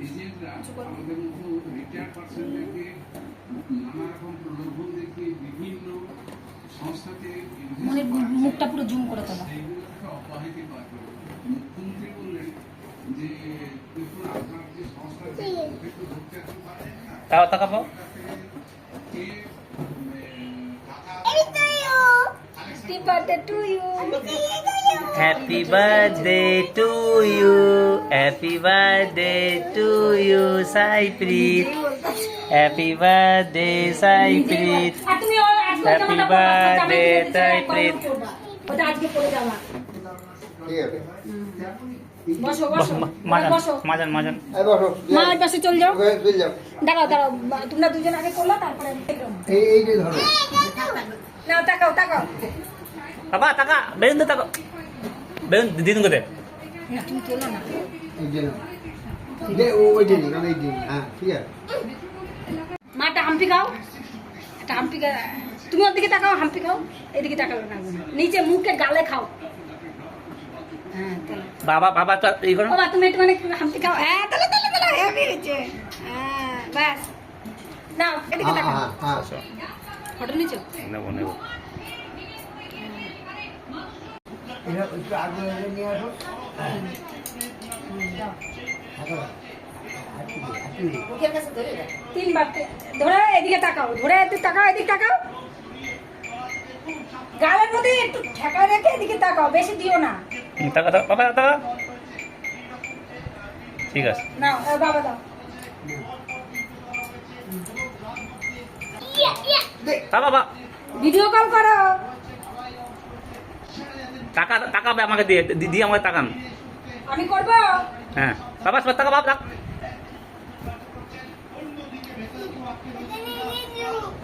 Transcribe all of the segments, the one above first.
এজেন্টরা আমাদের মতো রিটায়ার্ড পার্সনদেরকে নানা রকম প্রলোভন দেখিয়ে বিভিন্ন সংস্থাতে মুখটা পুরো জুম করে তোলা। সেইগুলোকে অব্যাহতি পায়। মুখ্যমন্ত্রী বললেন যে দেখুন আপনার যে সংস্থা একটু ধরতে পারেন না তাও তাকাবো Happy birthday to you. Happy birthday to you, Saipreet. Happy birthday, Saipreet. Happy birthday, Saipreet. ওটা আজকে পড়ে যাওয়া। ঠিক আছে বসো বসো বসো। মাজান মাজান। এই বসো মার পাশে চলে যাও। চলে যাও দাঁড়াও দাঁড়াও, তোমরা দুজন আগে করলো তারপরে আমি দেখলাম। এই যে ধরো নাও তাকাও তাকাও। বাবা তাকা, বেরুন তো তাকা। বেরুন দিদুন কোথায়? না তুমি তোলো না। এই যে দে ওই যে এই যে হ্যাঁ ঠিক আছে মাটা হাম্পি খাও, একটা হাম্পি খা। তুমি ওদিকে তাকাও, হাম্পি খাও। এদিকে তাকাও না, নিচে মুখে গালে খাও। হ্যাঁ তাহলে বাবা বাবা তো এই করো। বাবা তুমি একটু মানে হাম্পি খাও। হ্যাঁ তাহলে তাহলে তাহলে হেভি হয়েছে। হ্যাঁ বাস নাও এদিকে হ্যাঁ তাকাও। হ্যাঁ হ্যাঁ ফটো নিচো। নেবো নেবো। এটা একটু আগে নিয়ে আসো মুখের কাছে ধরে দাও। তিনবার ধরে এদিকে তাকাও, ধরে একটু তাকাও, এদিকে তাকাও। গালের মধ্যে একটু ঠেকা রেখে এদিকে তাকাও, বেশি দিও না। তাকা তাকা বাবা তাকা। ঠিক আছে। নাও বাবা দাও। তা বাবা ভিডিও কল করো। টাকা তাকাবে আমাকে দিয়ে দিদি আমাকে তাকান। আমি করব। হ্যাঁ বাবা সব টাকা বাবা।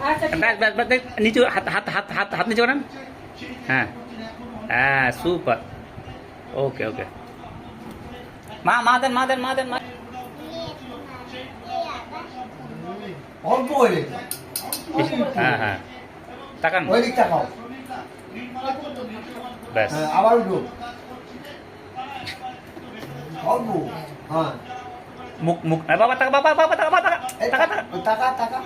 আচ্ছা ঠিক ব্যাস ব্যাস ব্যাস নিচু হাত হাত হাত হাত হাত নিচু করেন। হ্যাঁ হ্যাঁ সুপার। ওকে ওকে। মা মা দেন মা দেন মা দেন মা। অল্প হয়ে হ্যাঁ হ্যাঁ তাকান। ওই দিকটা খাও ব্যাস হ্যাঁ আবার উঠো অল্প হ্যাঁ মুখ মুখ বাবা টাকা বাবা বাবা টাকা বাবা টাকা টাকা টাকা। টাকা টাকা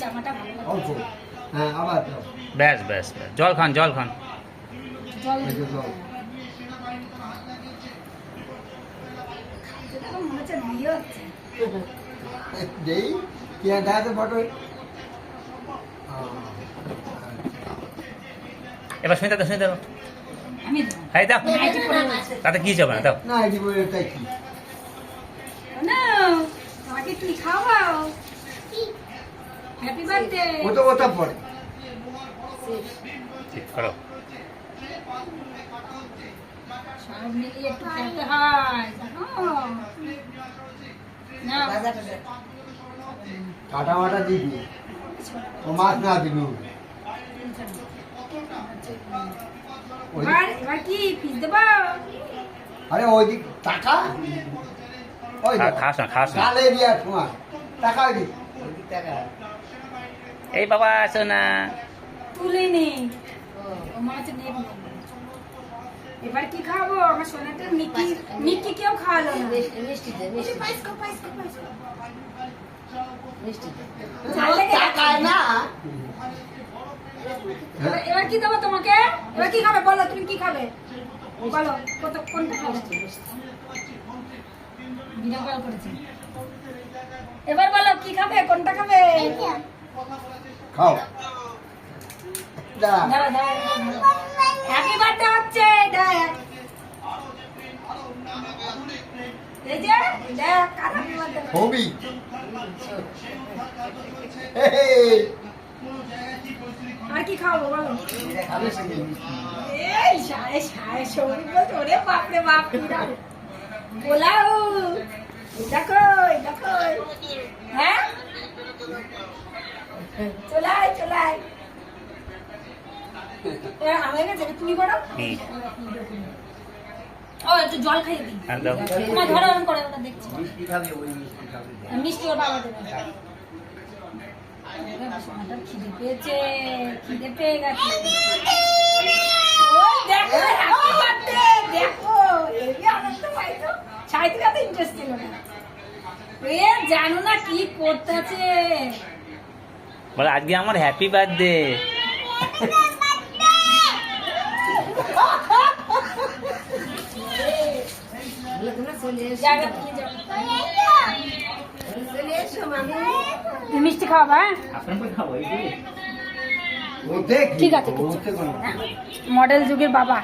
জামাটা ভালো লাগে। অল্প হ্যাঁ আবার দাও ব্যাস ব্যাস ব্যাস জল খান জল খান। জল এই যে জল। দেখো মনে হচ্ছে বিয়ে হচ্ছে। দেই কি দেখাতে ফটো এবার শুনে দাও শুনে দাও। আমি হাই দাও। নাইটি পরে রয়েছে। তাতে কি যাবে না দাও। না এই বলে তাই কি না তোমাকে কি খাওয়াও। Happy birthday. ও তো ওটা পড়ে ঠিক করো। সব মিলিয়ে একটু খেতে হয় জানো। না কাটা মাটা দিবি ও মাছ না দিবি ওই এবার কি পিস দেবো। আরে ওই দিক টাকা ওই খাস না খাস না। গালে দিয়া তোমার টাকা ওই দিক এই বাবা আসো না। তুলিনি ও মাছ নেব। এবার কি খাবো, আমার সোনাটা মিকি মিকি কেউ খাওয়ালো না। মিষ্টি দে মিষ্টি পাইস কো পাইস কো পাইস কো মিষ্টি দে টাকা না এবার কি দেবো তোমাকে। এবার কি খাবে বলো, তুমি কি খাবে বলো। কত কোনটা খাবে। ভিডিও কল করেছি। এবার বলো কি খাবে, কোনটা খাবে। খাও দাঁড়া দাঁড়া দাঁড়া হ্যাপি বার্থডে হচ্ছে দেখ। এই যে দেখ কার হ্যাপি বার্থডে। হবি আর কি খাবো বলো। এই শায়ে শায়ে সৌরি বলছে ওরে বাপ রে বাপ কিরা পোলাও। দেখো দেখো হ্যাঁ চলাই চলাই। আমার কাছে তুমি করো। ও একটু জল খাইয়ে দিই। হ্যাঁ দাও। তোমার ধরো আমি করে ওটা দেখছি। মিষ্টি ওর বাবা দেবে। খিদে পেয়েছে, খিদে পেয়ে গেছে। ওই দেখো হ্যাপি বার্থডে দেখো। জানো না কি করতেছে। বলে আজকে আমার হ্যাপি বার্থডে। মিষ্টি খাওয়াবা? ও দেখ ঠিক আছে, ও হচ্ছে কোনো। মডেল যুগের বাবা।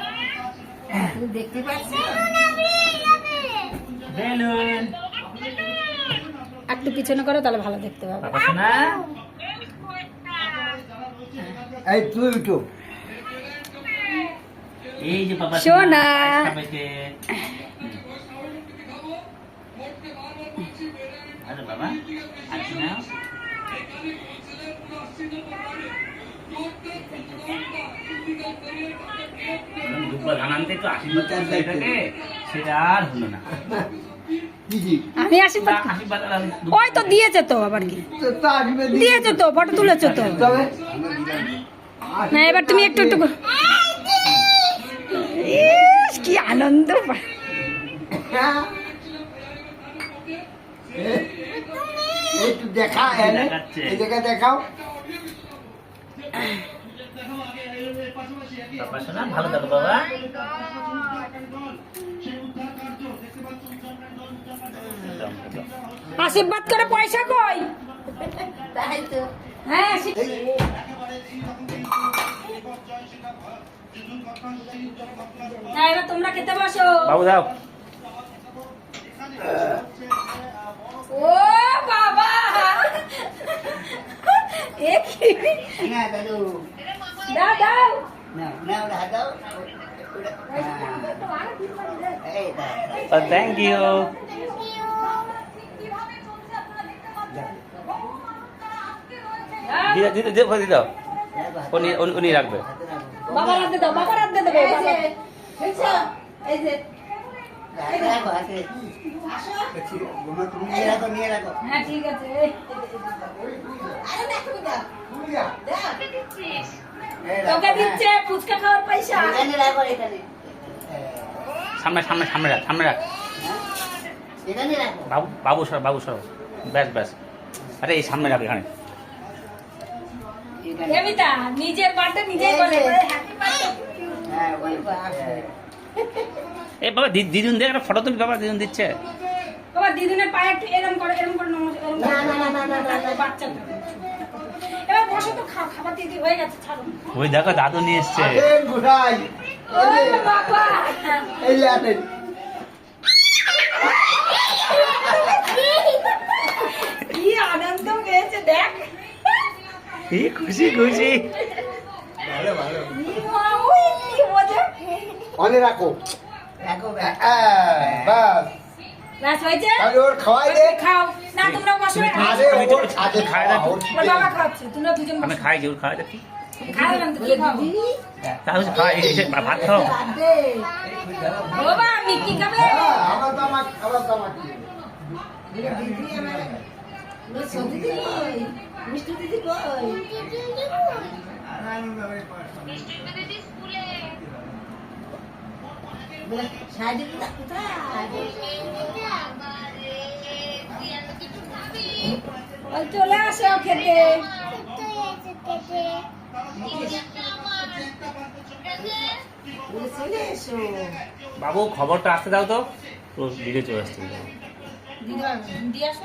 দেখতে পাচ্ছি বেলুন একটু পিছনে করো তাহলে ভালো দেখতে পাবে। বাবা শোনা এই তুই উঠো। এই যে বাবা সোনা। আরে বাবা আজকে না দুপুর গান আনতে একটু আশীর্বাদ করতে এটাকে, সেটা আর হলো না। কি কি? আমি আশীর্বাদ আশীর্বাদ আর ওই তো দিয়েছে তো আবার কি তো আসবে দিকে। দিয়েছে তো ফটো তুলেছো তো। তবে না এবার তুমি একটু একটু করো। ইস, কি আনন্দ পা- হ্যাঁ। একটু দেখা এনে দেখাচ্ছে। এই জায়গায় দেখাও। বাবা শোনা ভালো থাকো বাবা। আশীর্বাদ করে পয়সা কই? তাই তো হ্যাঁ আশীর্বাদ- না এবার তোমরা খেতে বসো। বাবু দাও। ও বাবা এ কি? না দাদু দাও দাও। না না ওটা দাও এই দাও থ্যাংক ইউ। দিদা দিদা দিদা দিদা উনি রাখবে। বাবা রাখতে দাও, বাবা রাখতে দেবো। এই যে দেখছো এই যে রাখো আছে নিয়ে রাখো নিয়ে রাখো হ্যাঁ ঠিক আছে। আরে দেখো দাও দাও তোকে দিচ্ছে ফুচকা খাওয়ার পয়সা। এখানে রাখো এখানে সামনে সামনে সামনে রাখ সামনে রাখ। এখানে রাখো বাবু বাবু সর ব্যাস ব্যাস। আরে এই সামনে রাখ এখানে। এখানে দেবিতা নিজের বার্থডে নিজেই করে। Happy birthday. হ্যাঁ ওই বাবা এ বাবা দিদুন দেখ একটা ফটো তুলি বাবা দিদুন দিচ্ছে। বাবা দিদুনের পায়ে একটু এরম করে নমস্কার এরম করে। না, না, না, না, না, না। বাচ্চা তো। এবার বসো তো খাবার দিদি হয়ে গেছে ছাড়ো। ওই দেখো দাদু নিয়ে এসছে। আসেন গোসাই। ও বাবা এই যে আসেন। কি আনন্দ পেয়েছে দেখ। কি খুশি খুশি। ভালো ভালো। ওই কি মজা। অনে রাখো। রাখো বাস নাচ হয়েছে? তাহলে ওর খাওয়াই দে। খাও না তোমরা বসো। আরে ওর আগে খায় না। ওর ওর বাবা খাচ্ছে তোমরা দুজন আমি বসো। খাই যে ওর খাওয়া দেখি। খাও না তুমি খাও। তাহলে খাওয়া এসে ভাত খাও। বাবা মিষ্টি খাবে? হ্যাঁ, আবার তো আমার দিদি মিষ্টি দিদি কই বলে সাইডে কোথায় ওই চলে আসো খেতে। বলে চলে এসো বাবু খবরটা আসতে দাও তো। তোর ভিডিও চলে আসছে। দিয়ে আসো।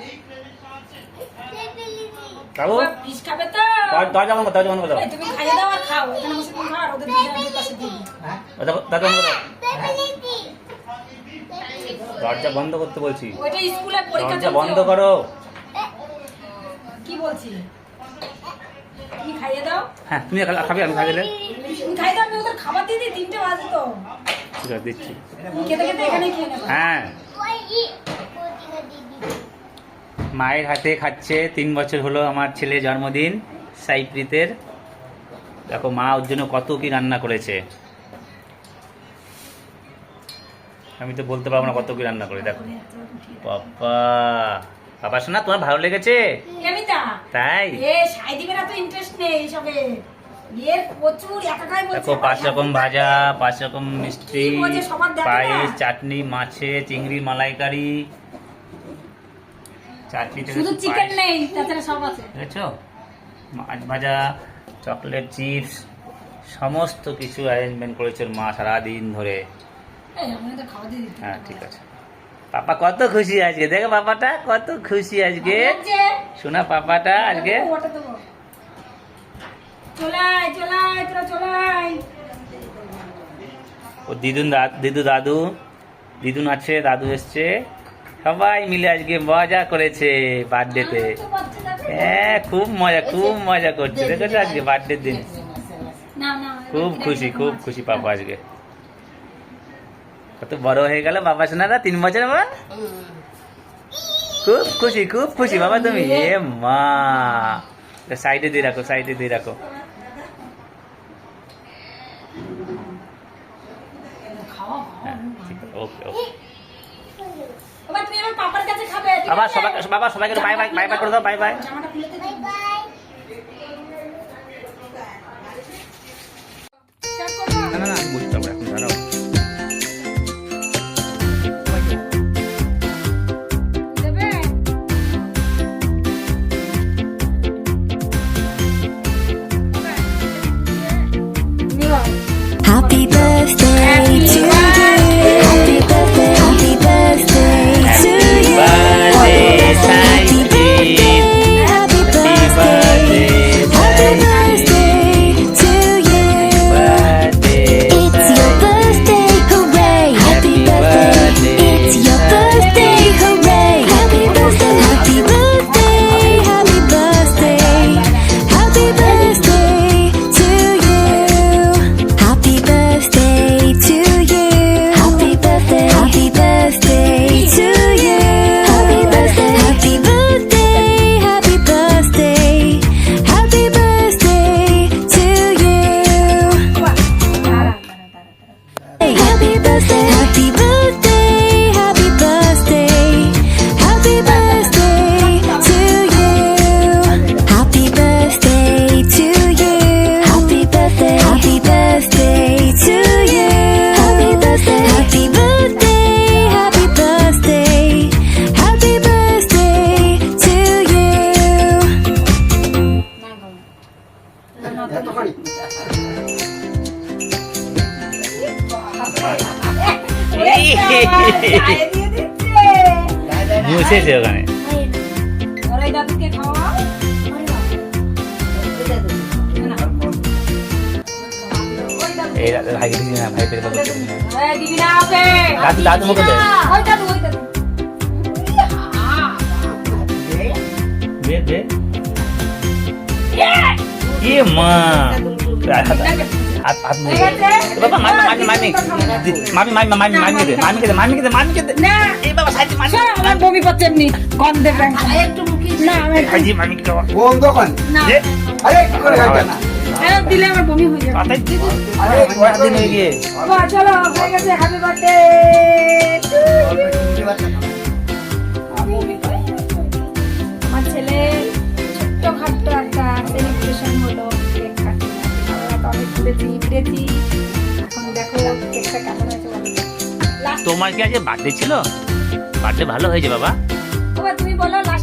বাবু পিস খাবে তো? দরজা বন্ধ দরজা বন্ধ করো। এই তুমি খাইয়ে দাও আর খাও। এখানে বসে তুমি খাও আর ওদের দুজনের পাশে দিবি। দরজা বন্ধ করো। দরজা বন্ধ করতে বলছি। ওইটা স্কুলে পরীক্ষা দরজা চলছে। বন্ধ করো। কি বলছি? তুমি খাইয়ে দাও। হ্যাঁ তুমি খাবে আমি খাই দিলে। তুমি খাইয়ে দাও আমি ওদের খাবার দিয়ে দিই 3টে বাজে তো। ঠিক আছে দিচ্ছি। তুমি খেতে খেতে এখানে খেয়ে নেবে। হ্যাঁ মায়ের হাতে খাচ্ছে। 3 বছর হলো আমার ছেলের জন্মদিন সাইপ্রিতের। দেখো মা ওর জন্য কত কি রান্না করেছে। আমি তো বলতে পারবো না কত কি রান্না করে। দেখো বাবা বাবা শোনা তোমার ভালো লেগেছে? কেমিতা? তাই এ সাইদিকের এত ইন্টারেস্ট নেই এসবে। এর প্রচুর একাকাই বলছে। দেখো 5 রকম ভাজা 5 রকম মিষ্টি কি বলছে সবার দেখো না। পায়েস চাটনি মাছে চিংড়ি মালাইকারি। চাটনিটা শুধু একটু চিকেন পায়েস। নেই, তাছাড়া সব আছে। বুঝেছো, মাছ ভাজা, চকলেট চিপস, সমস্ত কিছু অ্যারেঞ্জমেন্ট করেছে ওর মা সারাদিন ধরে। এই আমি তো খাওয়া দিয়ে দিতে। হ্যাঁ ঠিক আছে। পাপা কত খুশি আজকে, দেখো পাপাটা কত খুশি আজকে, শোনা পাপাটা আজকে। ওটা দেবো। চলে আয়, চলে আয়, তোরা চলে আয়। ও দিদুন আছে, দাদু এসছে, সবাই মিলে আজকে মজা করেছে বার্থডেতে। তো বাচ্চাটাকে- হ্যাঁ খুব মজা করছে, দেখেছো আজকে বার্থডের দিন। না, না, খুব খুশি পাপা আজকে। কত বড় হয়ে গেল বাবা শোনারা, 3 বছর বাবা। খুব খুশি বাবা তুমি। এ মা, সাইডে দিয়ে রাখো। খাওয়া, হ্যাঁ ঠিক আছে, ওকে। বাবা, তুমি আমার পাপার কাছে খাবে, ঠিক বাবা আছে? সবাইকে বাই করে দাও, বাই। জামাটা খুলে দে। Start করবো? না বুঝতে পারবো এখন, দাঁড়াও। দেবে? নিও। Happy birthday to you. Happy birthday to you. birthday, Happy birthday. Happy birthday. Happy birthday to you. It's your birthday, hooray! Happy birthday. It's your birthday, hooray! Happy birthday. Happy birthday. Happy birthday. Happy birthday to you. Happy birthday to you. Happy birthday. Happy birthday to you. Happy birthday. Happy birthday. Happy birthday. Happy birthday to you. Happy birthday, happy birthday, happy birthday, happy birthday to you. Happy birthday to you. Happy birthday, happy birthday to you. Happy birthday, happy birthday, happy birthday, happy birthday to you. গায়ে দিয়ে দিচ্ছে। মুছেছে ওখানে। ওর ওই দাদুকে খাওয়াও। না। ওই দাদু। এই ভাই দিদি না, ভাই পেরে করতে দিবি না। এই দিবি না ওকে। দাদু মুখে দে। ওই দাদু। দে। এ মা, হাত হয়ে গেছে? বাবা মামিকে দে। না। এই বাবা সাইডে শোনো, আমার বমি পাচ্ছে এমনি গন্ধে ব্যাং। না, আমি ভাইজি মামিকে দাও। বন্ধ করেন। না। দে। আরে কি করে খাইছেন না? এরকম দিলে আমার বমি হয়ে যাবে। পাতাই দি। আরে দিন হয়ে গিয়ে। বাবা, চলো, হয়ে গেছে। Happy birthday. আমার ছেলে ছোট্টখাট্ট একটা সেলিব্রেশন হলো, কেক কাটতে। আমরা তো অনেক ঘুরেছি ফিরেছি। এখন দেখো কেকটা কেমন হয়েছে বলো। লাস্ট তোমার কি আজকে বার্থডে ছিল? বার্থডে ভালো হয়েছে বাবা। বাবা, তুমি বলো লাস্ট